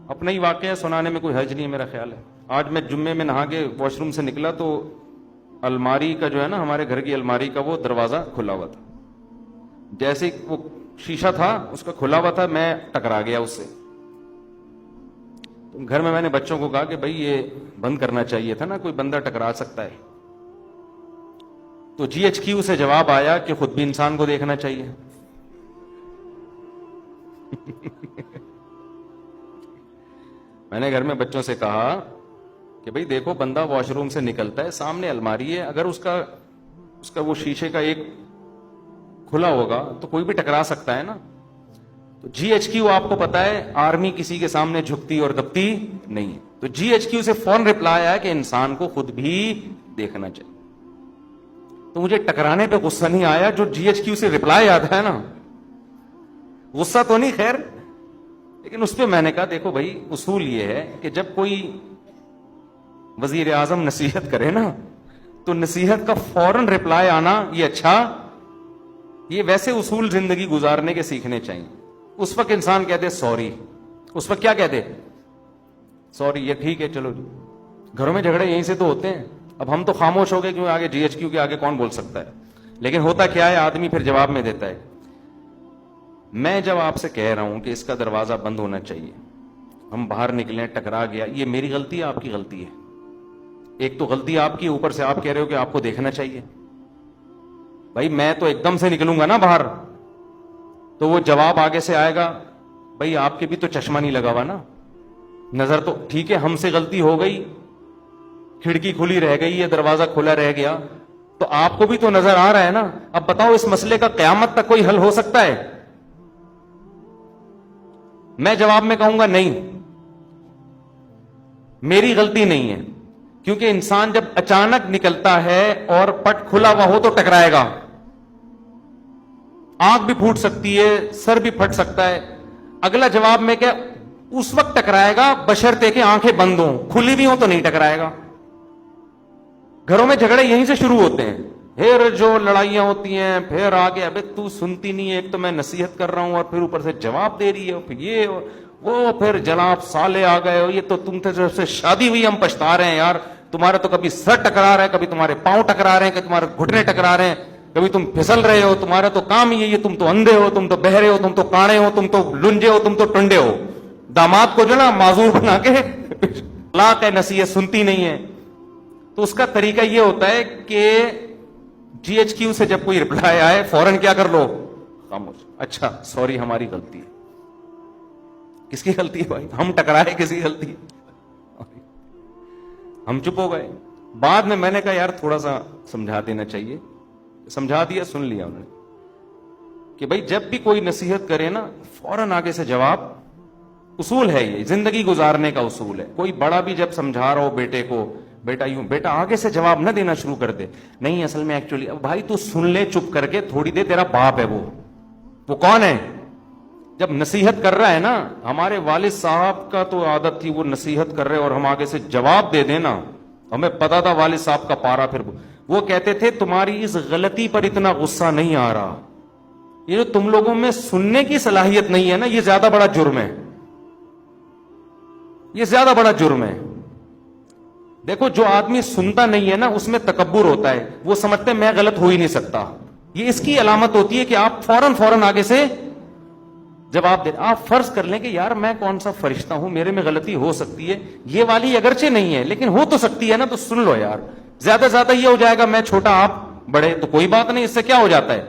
اپنا ہی واقعہ سنانے میں کوئی حرج نہیں ہے میرا خیال ہے. آج میں جمعے میں نہا کے واش روم سے نکلا تو الماری کا جو ہے نا, ہمارے گھر کی الماری کا وہ دروازہ کھلا ہوا تھا. جیسے ہی وہ شیشہ تھا اس کا کھلا ہوا تھا, میں ٹکرا گیا اس سے. تو گھر میں نے بچوں کو کہا کہ بھائی یہ بند کرنا چاہیے تھا نا, کوئی بندہ ٹکرا سکتا ہے. تو جی ایچ کیو سے جواب آیا کہ خود بھی انسان کو دیکھنا چاہیے. میں نے گھر میں بچوں سے کہا کہ بھئی دیکھو, بندہ واش روم سے نکلتا ہے, سامنے الماری ہے, اگر اس کا وہ شیشے کا ایک کھلا ہوگا تو کوئی بھی ٹکرا سکتا ہے نا. تو جی ایچ کیو آپ کو پتا ہے آرمی کسی کے سامنے جھکتی اور دبتی نہیں ہے. تو جی ایچ کیو سے فوراً رپلائی آیا کہ انسان کو خود بھی دیکھنا چاہیے. تو مجھے ٹکرانے پہ غصہ نہیں آیا, جو جی ایچ کیو سے رپلائی آتا ہے نا, غصہ تو نہیں خیر, لیکن اس پہ میں نے کہا دیکھو بھائی اصول یہ ہے کہ جب کوئی وزیر اعظم نصیحت کرے نا تو نصیحت کا فوراً رپلائی آنا یہ اچھا, یہ ویسے اصول زندگی گزارنے کے سیکھنے چاہیے. اس وقت انسان کہتے سوری, اس وقت کیا کہتے سوری, یہ ٹھیک ہے چلو جی. گھروں میں جھگڑے یہیں سے تو ہوتے ہیں. اب ہم تو خاموش ہو گئے کیوں, آگے جی ایچ کیو کے آگے کون بول سکتا ہے. لیکن ہوتا کیا ہے, آدمی پھر جواب میں دیتا ہے. میں جب آپ سے کہہ رہا ہوں کہ اس کا دروازہ بند ہونا چاہیے, ہم باہر نکلیں ٹکرا گیا, یہ میری غلطی ہے آپ کی غلطی ہے؟ ایک تو غلطی آپ کی, اوپر سے آپ کہہ رہے ہو کہ آپ کو دیکھنا چاہیے. بھائی میں تو ایک دم سے نکلوں گا نا باہر, تو وہ جواب آگے سے آئے گا, بھائی آپ کے بھی تو چشمہ نہیں لگا ہوا نا, نظر تو ٹھیک ہے, ہم سے غلطی ہو گئی, کھڑکی کھلی رہ گئی, یہ دروازہ کھلا رہ گیا, تو آپ کو بھی تو نظر آ رہا ہے نا. اب بتاؤ اس مسئلے کا قیامت تک کوئی حل ہو سکتا ہے؟ میں جواب میں کہوں گا نہیں, میری غلطی نہیں ہے, کیونکہ انسان جب اچانک نکلتا ہے اور پٹ کھلا ہوا ہو تو ٹکرائے گا. آنکھ بھی پھوٹ سکتی ہے, سر بھی پھٹ سکتا ہے. اگلا جواب میں کیا, اس وقت ٹکرائے گا بشرطے کہ آنکھیں بند ہوں, کھلی بھی ہوں تو نہیں ٹکرائے گا. گھروں میں جھگڑے یہیں سے شروع ہوتے ہیں, پھر جو لڑائیاں ہوتی ہیں, پھر آگے ابے تو سنتی نہیں ہے, ایک تو میں نصیحت کر رہا ہوں اور پھر اوپر سے جواب دے رہی ہے, پھر یہ وہ, پھر جناب سالے آ گئے, یہ تو تم سے شادی ہوئی ہم پچھتا رہے ہیں یار, تمہارا تو کبھی سر ٹکرا رہا ہے, کبھی تمہارے پاؤں ٹکرا رہے ہیں, کبھی تمہارے گھٹنے ٹکرا رہے ہیں, کبھی تم پھسل رہے ہو, تمہارا تو کام یہ تم تو اندھے ہو, تم تو بہرے ہو, تم تو کاڑے ہو, تم تو لنجے ہو, تم تو ٹنڈے ہو. داماد کو جو نا معذور بنا کے طلاق ہے, نصیحت سنتی نہیں ہے. تو اس کا طریقہ یہ ہوتا ہے کہ جی ایچ کیو سے جب کوئی رپلائی آئے فوراً کیا کر لو, خاموش. اچھا سوری ہماری غلطی ہے. کس کی غلطی ہے بھائی؟ ہم ٹکرائے, کسی کی غلطی ہے؟ ہم چپ ہو گئے. بعد میں نے کہا یار تھوڑا سا سمجھا دینا چاہیے, سمجھا دیا, سن لیا انہوں نے کہ بھائی جب بھی کوئی نصیحت کرے نا فوراً آگے سے جواب. اصول ہے یہ, زندگی گزارنے کا اصول ہے. کوئی بڑا بھی جب سمجھا رہا ہو بیٹے کو, بیٹا یوں, بیٹا آگے سے جواب نہ دینا شروع کر دے, نہیں اصل میں ایکچولی, بھائی تو سن لے چپ کر کے تھوڑی دیر, تیرا باپ ہے وہ کون ہے؟ جب نصیحت کر رہا ہے نا, ہمارے والد صاحب کا تو عادت تھی, وہ نصیحت کر رہے اور ہم آگے سے جواب دے دینا, ہمیں پتا تھا والد صاحب کا پارا. پھر وہ کہتے تھے تمہاری اس غلطی پر اتنا غصہ نہیں آ رہا, یہ جو تم لوگوں میں سننے کی صلاحیت نہیں ہے نا, یہ زیادہ بڑا جرم ہے, یہ زیادہ بڑا جرم ہے. دیکھو جو آدمی سنتا نہیں ہے نا اس میں تکبر ہوتا ہے, وہ سمجھتے میں غلط ہو ہی نہیں سکتا. یہ اس کی علامت ہوتی ہے کہ آپ فوراً آگے سے جواب دیں. آپ فرض کر لیں کہ یار میں کون سا فرشتہ ہوں, میرے میں غلطی ہو سکتی ہے, یہ والی اگرچہ نہیں ہے لیکن ہو تو سکتی ہے نا, تو سن لو یار. زیادہ سے زیادہ یہ ہو جائے گا میں چھوٹا آپ بڑے, تو کوئی بات نہیں, اس سے کیا ہو جاتا ہے.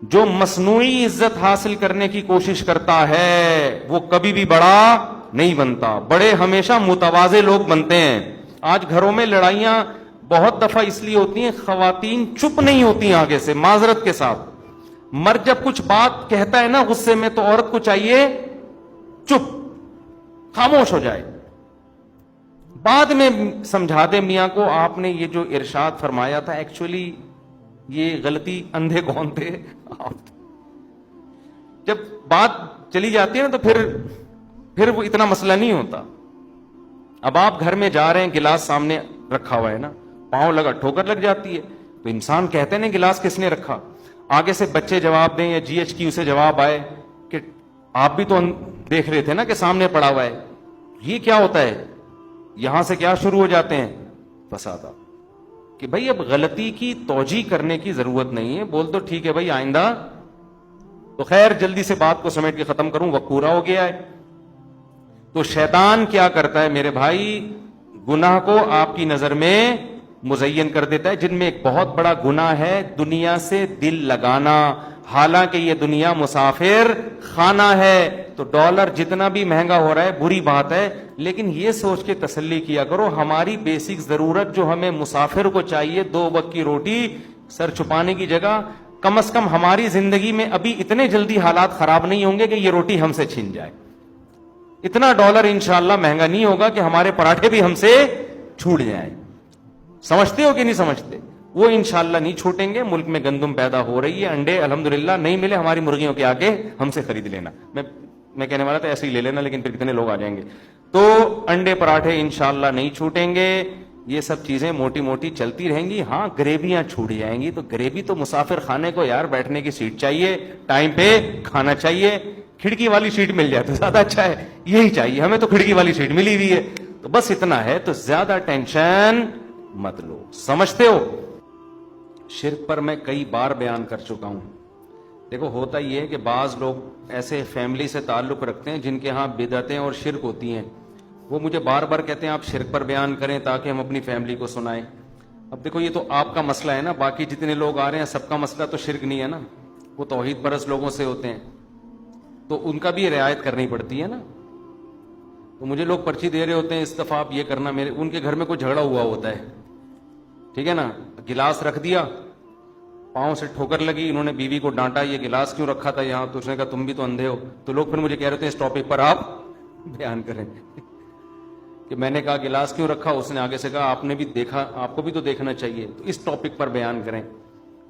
جو مصنوعی عزت حاصل کرنے کی کوشش کرتا ہے وہ کبھی بھی بڑا نہیں بنتا. بڑے ہمیشہ متواضع لوگ بنتے ہیں. آج گھروں میں لڑائیاں بہت دفعہ اس لیے ہوتی ہیں, خواتین چپ نہیں ہوتی آگے سے, معذرت کے ساتھ. مرد جب کچھ بات کہتا ہے نا غصے میں, تو عورت کو چاہیے چپ, خاموش ہو جائے. بعد میں سمجھا دے میاں کو, آپ نے یہ جو ارشاد فرمایا تھا ایکچولی یہ غلطی اندھے کون تھے آپ. جب بات چلی جاتی ہے نا تو پھر وہ اتنا مسئلہ نہیں ہوتا. اب آپ گھر میں جا رہے ہیں, گلاس سامنے رکھا ہوا ہے نا, پاؤں لگا, ٹھوکر لگ جاتی ہے, تو انسان کہتے ہیں گلاس کس نے رکھا. آگے سے بچے جواب دیں یا جی ایچ کیو سے جواب آئے کہ آپ بھی تو دیکھ رہے تھے نا کہ سامنے پڑا ہوا ہے. یہ کیا ہوتا ہے؟ یہاں سے کیا شروع ہو جاتے ہیں؟ فسادات. کہ بھائی اب غلطی کی توجیہ کرنے کی ضرورت نہیں ہے, بول تو ٹھیک ہے بھائی آئندہ. تو خیر جلدی سے بات کو سمیٹ کے ختم کروں, وقت پورا ہو گیا ہے. تو شیطان کیا کرتا ہے میرے بھائی؟ گناہ کو آپ کی نظر میں مزین کر دیتا ہے, جن میں ایک بہت بڑا گناہ ہے دنیا سے دل لگانا. حالانکہ یہ دنیا مسافر خانہ ہے, تو ڈالر جتنا بھی مہنگا ہو رہا ہے بری بات ہے, لیکن یہ سوچ کے تسلی کیا کرو ہماری بیسک ضرورت جو ہمیں مسافر کو چاہیے 2 وقت کی روٹی, سر چھپانے کی جگہ, کم از کم ہماری زندگی میں ابھی اتنے جلدی حالات خراب نہیں ہوں گے کہ یہ روٹی ہم سے چھین جائے. اتنا ڈالر انشاءاللہ مہنگا نہیں ہوگا کہ ہمارے پراٹھے بھی ہم سے چھوٹ جائیں. سمجھتے ہو کہ نہیں سمجھتے؟ وہ انشاءاللہ نہیں چھوٹیں گے. ملک میں گندم پیدا ہو رہی ہے, انڈے الحمدللہ نہیں ملے ہماری مرغیوں کے آگے ہم سے خرید لینا. میں کہنے والا تھا ایسے ہی لے لینا, لیکن پھر کتنے لوگ آ جائیں گے. تو انڈے پراٹھے انشاءاللہ نہیں چھوٹیں گے. یہ سب چیزیں موٹی موٹی چلتی رہیں گی. ہاں گریویاں چھوٹ جائیں گی, تو گریوی تو مسافر خانے کو یار بیٹھنے کی سیٹ چاہیے, ٹائم پہ کھانا چاہیے. کھڑکی والی سیٹ مل جائے تو زیادہ اچھا ہے, یہی چاہیے ہمیں, تو کھڑکی والی سیٹ ملی ہوئی ہے. تو بس اتنا ہے, تو زیادہ ٹینشن مت لو. سمجھتے ہو؟ شرک پر میں کئی بار بیان کر چکا ہوں. دیکھو ہوتا یہ ہے کہ بعض لوگ ایسے فیملی سے تعلق رکھتے ہیں جن کے ہاں بدعتیں اور شرک ہوتی ہیں. وہ مجھے بار بار کہتے ہیں آپ شرک پر بیان کریں تاکہ ہم اپنی فیملی کو سنائیں. اب دیکھو یہ تو آپ کا مسئلہ ہے نا, باقی جتنے لوگ آ رہے ہیں سب کا مسئلہ تو شرک نہیں ہے نا, وہ توحید پرست لوگوں سے ہوتے ہیں, تو ان کا بھی رعایت کرنی پڑتی ہے نا. تو مجھے لوگ پرچی دے رہے ہوتے ہیں اس دفعہ آپ یہ کرنا, میرے ان کے گھر میں کوئی جھگڑا ہوا ہوتا ہے, ٹھیک ہے نا, گلاس رکھ دیا, پاؤں سے ٹھوکر لگی, انہوں نے بیوی کو ڈانٹا یہ گلاس کیوں رکھا تھا یہاں, تو اس نے کہا تم بھی تو اندھے ہو. تو لوگ پھر مجھے کہہ رہے تھے اس ٹاپک پر آپ بیان کریں کہ میں نے کہا گلاس کیوں رکھا, اس نے آگے سے کہا آپ نے بھی دیکھا, آپ کو بھی تو دیکھنا چاہیے, تو اس ٹاپک پر بیان کریں.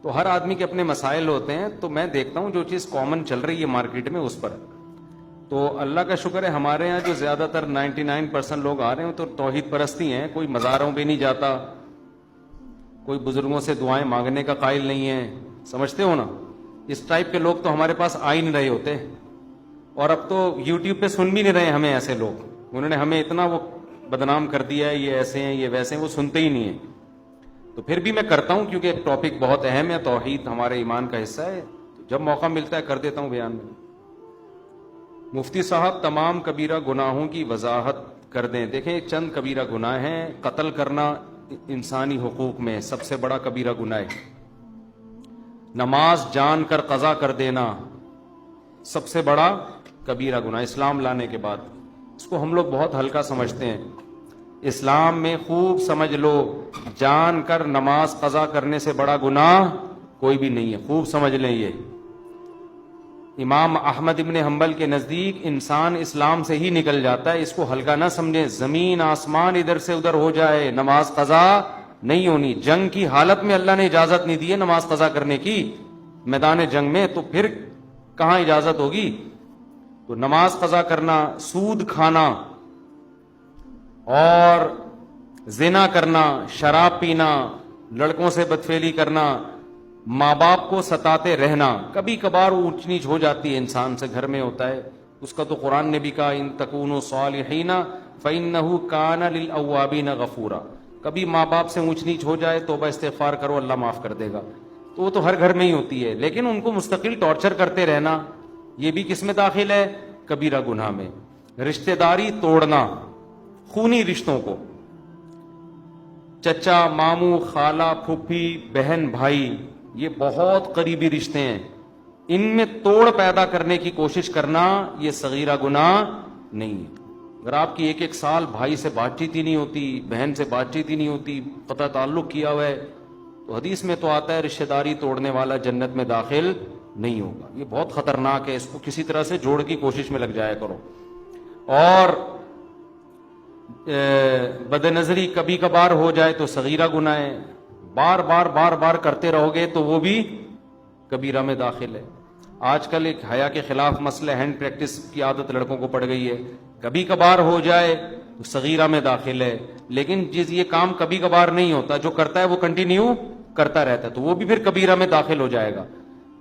تو ہر آدمی کے اپنے مسائل ہوتے ہیں, تو میں دیکھتا ہوں جو چیز کامن چل رہی ہے مارکیٹ میں اس پر. تو اللہ کا شکر ہے ہمارے یہاں جو زیادہ تر 99% لوگ آ رہے ہیں تو توحید پرستی ہیں. کوئی مزاروں پہ نہیں جاتا, کوئی بزرگوں سے دعائیں مانگنے کا قائل نہیں ہے. سمجھتے ہو نا؟ اس ٹائپ کے لوگ تو ہمارے پاس آ ہی نہیں رہے ہوتے, اور اب تو یوٹیوب پہ سن بھی نہیں رہے ہمیں ایسے لوگ. انہوں نے ہمیں اتنا وہ بدنام کر دیا ہے, یہ ایسے ہیں یہ ویسے ہیں, وہ سنتے ہی نہیں ہیں. تو پھر بھی میں کرتا ہوں کیونکہ ٹاپک بہت اہم ہے, توحید ہمارے ایمان کا حصہ ہے. جب موقع ملتا ہے کر دیتا ہوں بیان میں. مفتی صاحب تمام کبیرہ گناہوں کی وضاحت کر دیں. دیکھیں چند کبیرہ گناہ ہیں. قتل کرنا انسانی حقوق میں سب سے بڑا کبیرہ گناہ ہے. نماز جان کر قضا کر دینا سب سے بڑا کبیرہ گناہ اسلام لانے کے بعد. اس کو ہم لوگ بہت ہلکا سمجھتے ہیں. اسلام میں خوب سمجھ لو, جان کر نماز قضا کرنے سے بڑا گناہ کوئی بھی نہیں ہے. خوب سمجھ لیں یہ. امام احمد ابن حنبل کے نزدیک انسان اسلام سے ہی نکل جاتا ہے. اس کو ہلکا نہ سمجھیں. زمین آسمان ادھر سے ادھر ہو جائے نماز قضا نہیں ہونی. جنگ کی حالت میں اللہ نے اجازت نہیں دی ہے نماز قضا کرنے کی, میدان جنگ میں, تو پھر کہاں اجازت ہوگی. تو نماز قضا کرنا, سود کھانا اور زنا کرنا, شراب پینا, لڑکوں سے بدفعلی کرنا, ماں باپ کو ستاتے رہنا, کبھی کبھار اونچ نیچ ہو جاتی ہے انسان سے, گھر میں ہوتا ہے, اس کا تو قرآن نے بھی کہا ان تکونوا صالحین فإنہ کان للأوابین غفورا. کبھی ماں باپ سے اونچ نیچ ہو جائے توبہ استغفار کرو, اللہ معاف کر دے گا. تو وہ تو ہر گھر میں ہی ہوتی ہے, لیکن ان کو مستقل ٹارچر کرتے رہنا یہ بھی کس میں داخل ہے؟ کبیرہ گناہ میں. رشتہ داری توڑنا, خونی رشتوں کو, چچا ماموں خالہ پھوپھی بہن بھائی, یہ بہت قریبی رشتے ہیں, ان میں توڑ پیدا کرنے کی کوشش کرنا یہ صغیرہ گناہ نہیں ہے. اگر آپ کی 1 سال بھائی سے بات چیت ہی نہیں ہوتی, بہن سے بات چیت ہی نہیں ہوتی, قطع تعلق کیا ہوا ہے, تو حدیث میں تو آتا ہے رشتہ داری توڑنے والا جنت میں داخل نہیں ہوگا. یہ بہت خطرناک ہے, اس کو کسی طرح سے جوڑ کی کوشش میں لگ جایا کرو. اور بد نظری کبھی کبھار ہو جائے تو صغیرہ گناہ ہے, بار بار کرتے رہو گے تو وہ بھی کبیرہ میں داخل ہے. آج کل ایک حیا کے خلاف مسئلہ ہینڈ پریکٹس کی عادت لڑکوں کو پڑ گئی ہے, کبھی کبھار ہو جائے تو صغیرہ میں داخل ہے. لیکن یہ کام کبھی کبھار نہیں ہوتا, جو کرتا ہے وہ کنٹینیو کرتا رہتا ہے, تو وہ بھی پھر کبیرہ میں داخل ہو جائے گا.